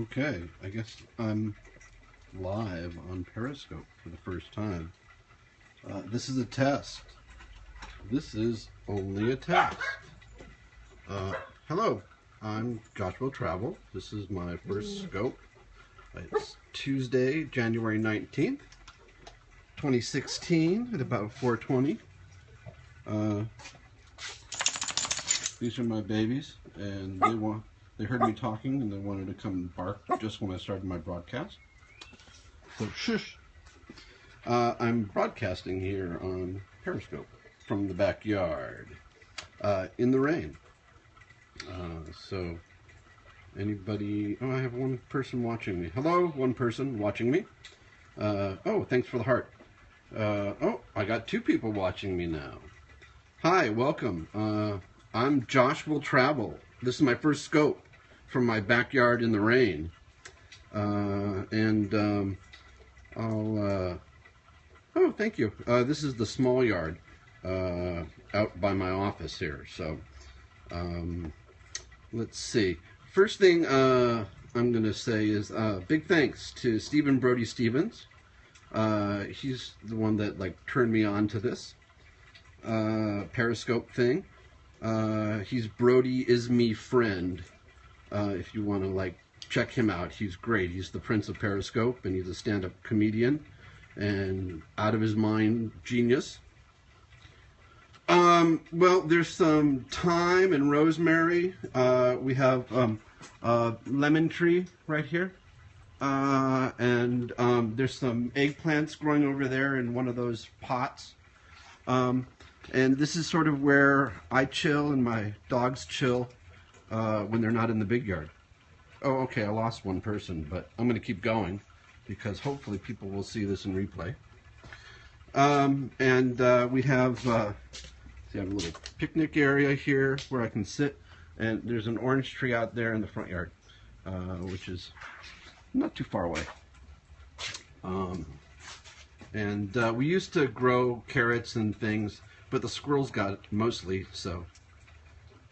Okay, I guess I'm live on Periscope for the first time. This is a test. This is only a test. Hello, I'm JoshWillTravel. This is my first scope. It's Tuesday, January 19th, 2016 at about 4:20. These are my babies, and they heard me talking and they wanted to come and bark just when I started my broadcast. So shush. I'm broadcasting here on Periscope from the backyard in the rain. So anybody? Oh, I have one person watching me. Hello, one person watching me. Oh, thanks for the heart. Oh, I got two people watching me now. Hi, welcome. I'm JoshWillTravel. This is my first scope from my backyard in the rain. Oh, thank you. This is the small yard out by my office here. So, let's see. First thing I'm going to say is big thanks to Stephen Brody Stevens. He's the one that turned me on to this Periscope thing. He's Brody is me friend. If you want to check him out, he's great. He's the Prince of Periscope, and he's a stand-up comedian and out of his mind genius. Well, there's some thyme and rosemary. We have lemon tree right here, and there's some eggplants growing over there in one of those pots. And this is sort of where I chill and my dogs chill when they're not in the big yard. Oh, okay, I lost one person, but I'm going to keep going because hopefully people will see this in replay. We have, see, I have a little picnic area here where I can sit, and there's an orange tree out there in the front yard, which is not too far away. We used to grow carrots and things, but the squirrels got it mostly, so.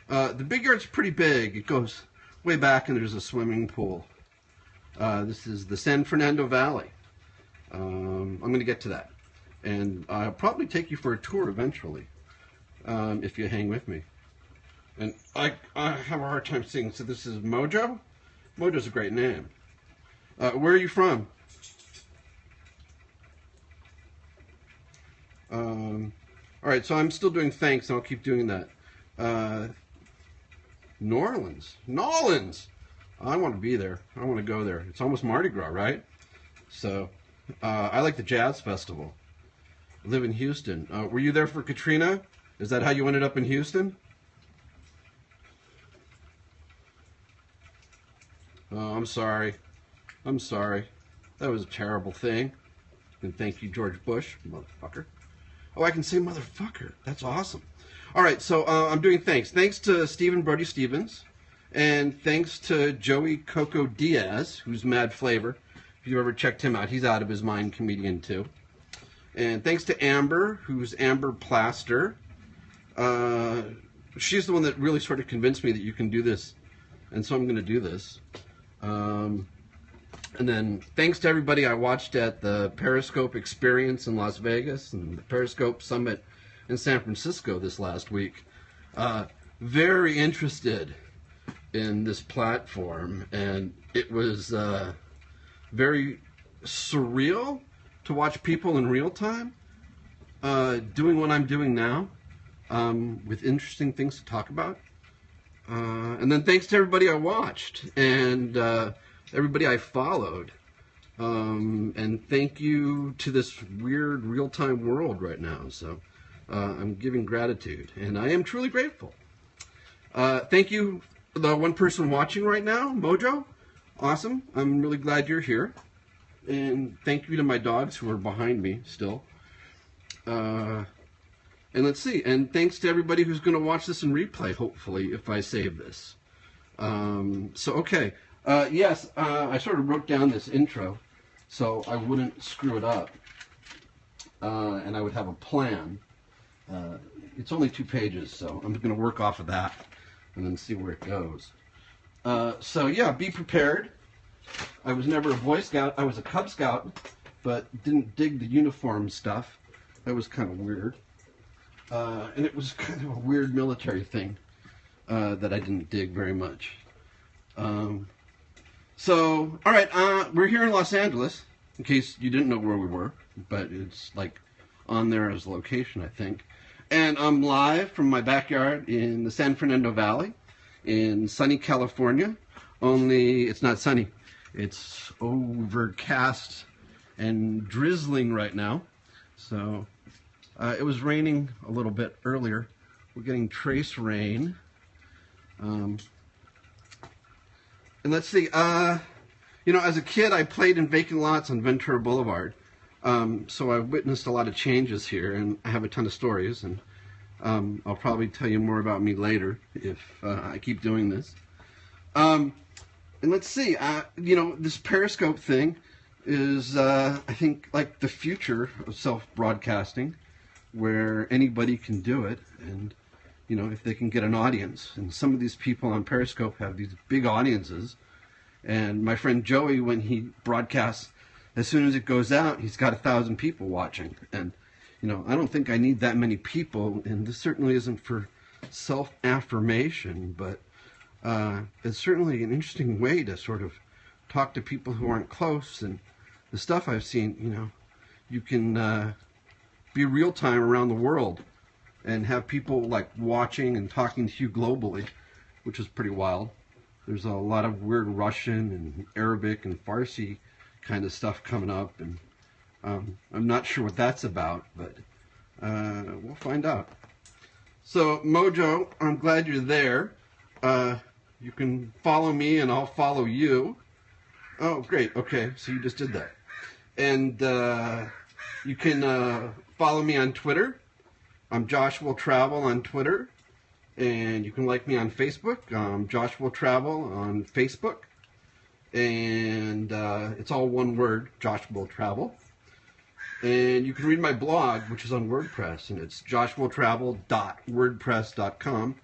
The big yard's pretty big. It goes way back, and there's a swimming pool. This is the San Fernando Valley. I'm going to get to that. And I'll probably take you for a tour eventually, if you hang with me. And I have a hard time seeing, so this is Mojo? Mojo's a great name. Where are you from? All right, so I'm still doing thanks, and I'll keep doing that. New Orleans. I want to be there. I want to go there. It's almost Mardi Gras, right? So, I like the Jazz Festival. I live in Houston. Were you there for Katrina? Is that how you ended up in Houston? Oh, I'm sorry. That was a terrible thing. And thank you, George Bush, motherfucker. Oh, I can say motherfucker. That's awesome. All right, so I'm doing thanks. Thanks to Stephen Brody Stevens, and thanks to Joey Coco Diaz, who's Mad Flavor. If you've ever checked him out, he's out of his mind comedian too. And thanks to Amber, who's Amber Plaster. She's the one that really sort of convinced me that you can do this, and so I'm going to do this. And then thanks to everybody I watched at the Periscope Experience in Las Vegas and the Periscope Summit in San Francisco this last week. Very interested in this platform, and it was very surreal to watch people in real time doing what I'm doing now with interesting things to talk about. And then thanks to everybody I watched and everybody I followed. And thank you to this weird real-time world right now. So I'm giving gratitude, and I am truly grateful. Thank you, the one person watching right now, Mojo. Awesome. I'm really glad you're here. And thank you to my dogs who are behind me still. And let's see. And thanks to everybody who's going to watch this in replay, hopefully, if I save this. Okay. Yes, I sort of wrote down this intro so I wouldn't screw it up. And I would have a plan. It's only 2 pages, so I'm going to work off of that and then see where it goes. So yeah, be prepared. I was never a Boy Scout. I was a Cub Scout, but didn't dig the uniform stuff. That was kind of weird. And it was kind of a weird military thing that I didn't dig very much. So, all right, we're here in Los Angeles, in case you didn't know where we were, but it's like on there as a location, I think. And I'm live from my backyard in the San Fernando Valley in sunny California. Only it's not sunny. It's overcast and drizzling right now. So it was raining a little bit earlier. We're getting trace rain. And let's see, you know, as a kid I played in vacant lots on Ventura Boulevard. So I've witnessed a lot of changes here, and I have a ton of stories, and I'll probably tell you more about me later if I keep doing this. And let's see, you know, this Periscope thing is, I think, like the future of self-broadcasting, where anybody can do it, and, you know, if they can get an audience. And some of these people on Periscope have these big audiences, and my friend Joey, when he broadcasts, as soon as it goes out, he's got 1,000 people watching. And, you know, I don't think I need that many people, and this certainly isn't for self-affirmation, but it's certainly an interesting way to sort of talk to people who aren't close. And the stuff I've seen, you know, you can be real time around the world and have people like watching and talking to you globally, which is pretty wild. There's a lot of weird Russian and Arabic and Farsi kind of stuff coming up, and I'm not sure what that's about, but we'll find out. So Mojo, I'm glad you're there. You can follow me and I'll follow you. Oh, great. Okay, so you just did that. And you can follow me on Twitter. I'm JoshWillTravel on Twitter. And you can like me on Facebook. JoshWillTravel on Facebook. And it's all one word, JoshWillTravel. And you can read my blog, which is on WordPress, and it's joshwilltravel.wordpress.com.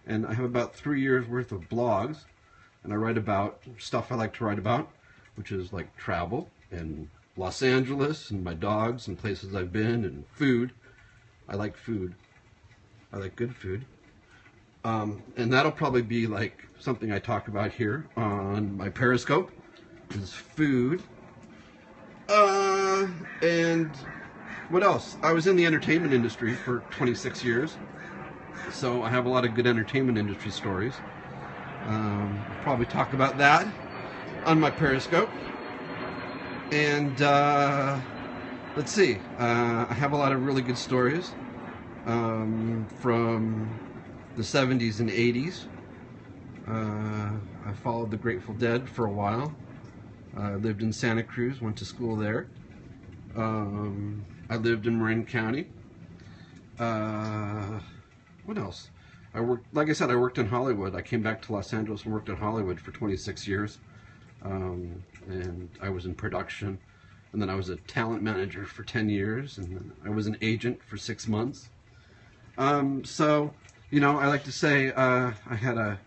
And I have about 3 years worth of blogs, and I write about stuff I like to write about, which is like travel and Los Angeles and my dogs and places I've been and food. I like food. I like good food. And that'll probably be like something I talk about here on my Periscope, is food. And what else? I was in the entertainment industry for 26 years, so I have a lot of good entertainment industry stories. I'll probably talk about that on my Periscope. And let's see, I have a lot of really good stories from the 70s and 80s. I followed the Grateful Dead for a while. I lived in Santa Cruz, went to school there. I lived in Marin County. What else? I worked, like I said, I worked in Hollywood. I came back to Los Angeles and worked in Hollywood for 26 years. And I was in production. And then I was a talent manager for 10 years. And then I was an agent for 6 months. So, you know, I like to say I had a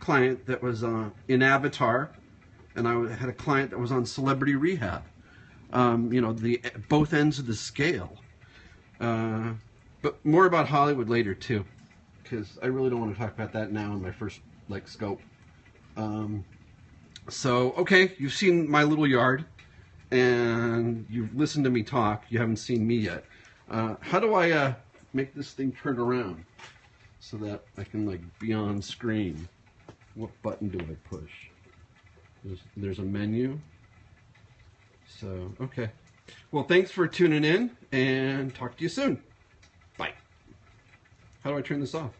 client that was in Avatar, and I had a client that was on Celebrity Rehab. You know, both ends of the scale. But more about Hollywood later too, because I really don't want to talk about that now in my first scope. So okay, you've seen my little yard, and you've listened to me talk. You haven't seen me yet. How do I make this thing turn around so that I can be on screen? What button do I push? There's a menu. So, okay. Well, thanks for tuning in, and talk to you soon. Bye. How do I turn this off?